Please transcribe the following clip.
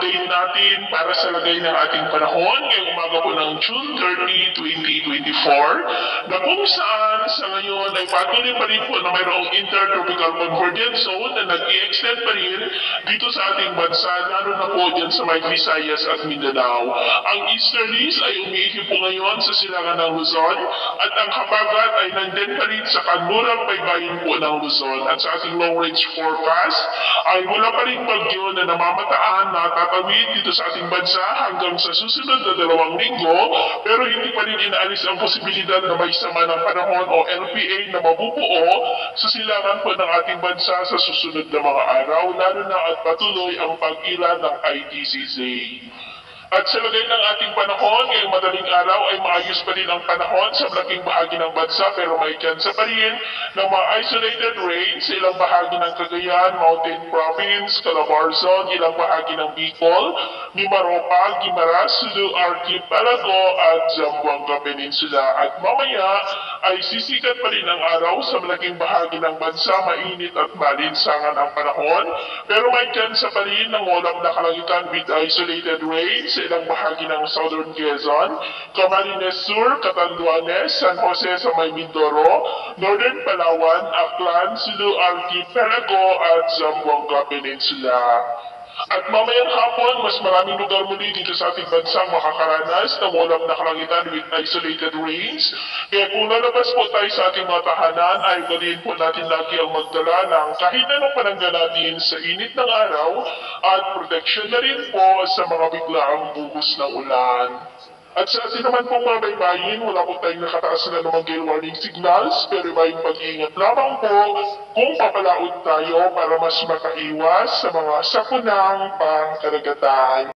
update natin para sa lagay ng ating panahon ngayong umaga po ng June 30, 2024 na kung saan sa ngayon ay patuloy pa rin po na mayroong intertropical convergence zone na nag-i-extend pa rin dito sa ating bansa, lalo na po dyan sa may Visayas at Mindanao. Ang easterlies ay umiikip po ngayon sa silangan ng Luzon at ang habagat ay nandyan pa rin sa kanlurang baybayin po ng Luzon. At sa ating long range forecast ay wala pa rin bagyo na namamataan na tatawid dito sa ating bansa hanggang sa susunod na 2 linggo, pero hindi pa rin inaalis ang posibilidad na may sama ng panahon o LPA na mabubuo sa silangan po ng ating bansa sa susunod na mga araw, lalo na at patuloy ang pag-ila ng ITCZ. At sa lagay ng ating panahon, ngayong madaling araw ay maayos pa rin ang panahon sa malaking bahagi ng bansa, pero may tsansa pa rin ng mga isolated rain sa ilang bahagi ng Cagayan, Mountain Province, Calabarzon, ilang bahagi ng Bicol, Mimaropa, Guimaras, Sulu Archipelago at Zamboanga Peninsula. At mamaya ay sisikat pa rin ang araw sa malaking bahagi ng bansa, mainit at malinsangan ang panahon, pero may tsansa pa rin ng walang na kalangitan with isolated rain sa ilang bahagi ng Southern Quezon, Camarines Sur, Catanduanes, San Jose sa may Mindoro, Northern Palawan, Aklan, Sulu Archipelago at Zamboanga Peninsula. At mamayang hapon, mas maraming lugar muli dito sa ating bansang makakaranas ng walang na kalangitan with isolated rains. Kaya kung lalabas po tayo sa ating mga tahanan, ay galiin po natin lagi ang magdala ng kahit anong panangga natin sa init ng araw at protection na rin po sa mga biglaang buhos ng ulan. At sa atin naman pong mga baybayin, wala po tayong nakataas na namang gale warning signals, pero may pag-iingat lamang po kung papalaod tayo para mas makaiwas sa mga sakunang pangkaragatan.